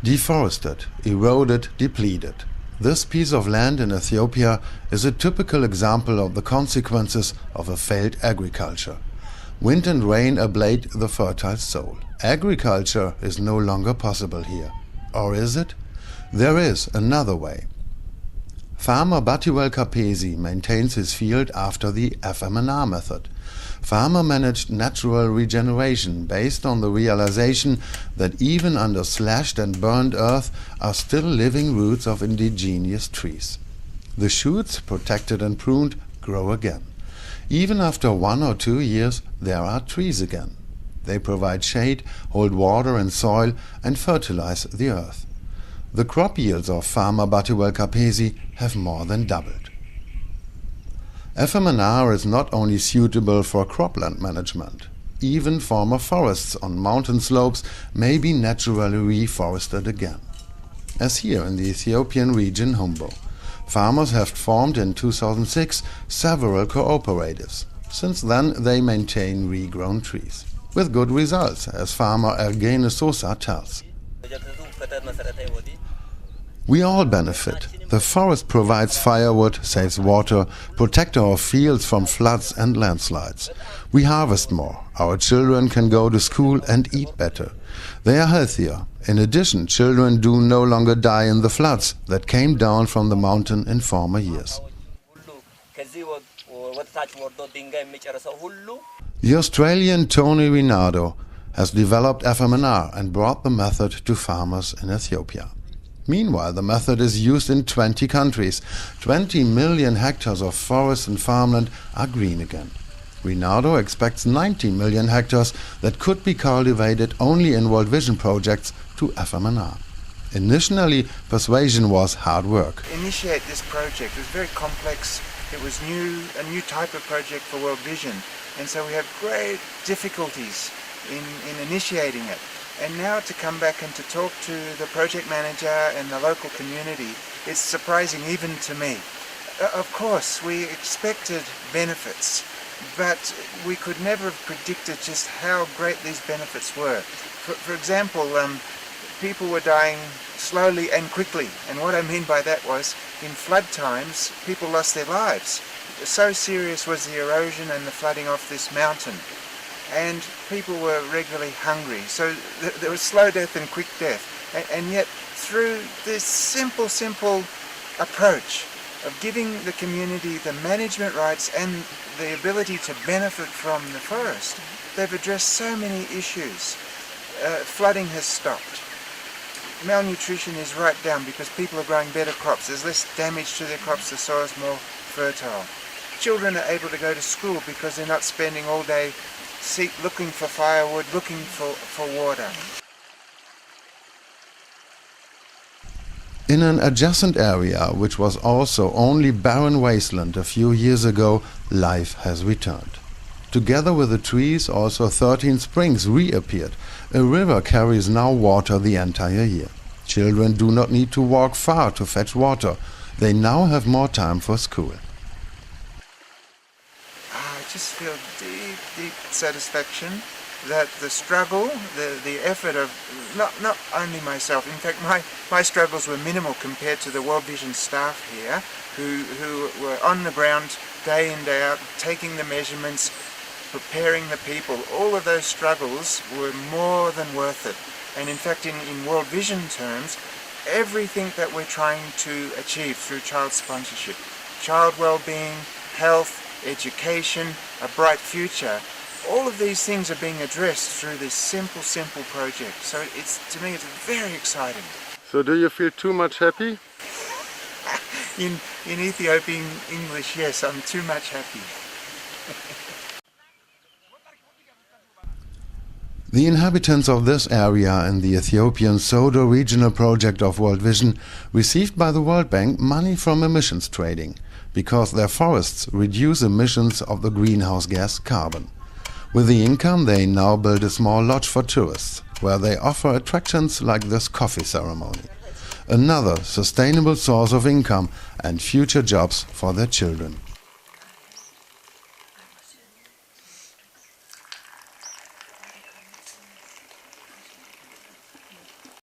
Deforested, eroded, depleted. This piece of land in Ethiopia is a typical example of the consequences of a failed agriculture. Wind and rain ablate the fertile soil. Agriculture is no longer possible here. Or is it? There is another way. Farmer Batiwel Kapesi maintains his field after the FMNR method. Farmer Managed Natural Regeneration, based on the realization that even under slashed and burned earth are still living roots of indigenous trees. The shoots, protected and pruned, grow again. Even after 1 or 2 years, there are trees again. They provide shade, hold water and soil, and fertilize the earth. The crop yields of Farmer Batiwel Kapesi have more than doubled. FMNR is not only suitable for cropland management. Even former forests on mountain slopes may be naturally reforested again. As here in the Ethiopian region Humbo. Farmers have formed in 2006 several cooperatives. Since then they maintain regrown trees. With good results, as farmer Ergene Sosa tells. We all benefit. The forest provides firewood, saves water, protects our fields from floods and landslides. We harvest more. Our children can go to school and eat better. They are healthier. In addition, children do no longer die in the floods that came down from the mountain in former years. The Australian Tony Rinaldo has developed FMNR and brought the method to farmers in Ethiopia. Meanwhile, the method is used in 20 countries. 20 million hectares of forest and farmland are green again. Rinaldo expects 90 million hectares that could be cultivated only in World Vision projects to FMNR. Initially, persuasion was hard work. Initiate this project was very complex. It was a new type of project for World Vision, and so we have great difficulties in initiating it. And now to come back and to talk to the project manager and the local community, it's surprising even to me. Of course, we expected benefits, but we could never have predicted just how great these benefits were. For example, people were dying slowly and quickly, and what I mean by that was, in flood times, people lost their lives. So serious was the erosion and the flooding off this mountain. And people were regularly hungry, so there was slow death and quick death. And yet, through this simple approach of giving the community the management rights and the ability to benefit from the forest, they've addressed so many issues. Flooding has stopped. Malnutrition is right down because people are growing better crops. There's less damage to their crops, the soil is more fertile. Children are able to go to school because they're not spending all day looking for firewood, looking for water. In an adjacent area, which was also only barren wasteland a few years ago, life has returned. Together with the trees, also 13 springs reappeared. A river carries now water the entire year. Children do not need to walk far to fetch water. They now have more time for school. I just feel deep satisfaction that the struggle, the effort of not only myself, in fact my struggles were minimal compared to the World Vision staff here who were on the ground day in, day out, taking the measurements, preparing the people. All of those struggles were more than worth it. And in fact in World Vision terms, everything that we're trying to achieve through child sponsorship, child well-being, health, education, a bright future, all of these things are being addressed through this simple project. So to me it's very exciting. So do you feel too much happy? In Ethiopian English, yes, I'm too much happy. The inhabitants of this area in the Ethiopian Sodo regional project of World Vision received by the World Bank money from emissions trading, because their forests reduce emissions of the greenhouse gas carbon. With the income they now build a small lodge for tourists, where they offer attractions like this coffee ceremony. Another sustainable source of income and future jobs for their children.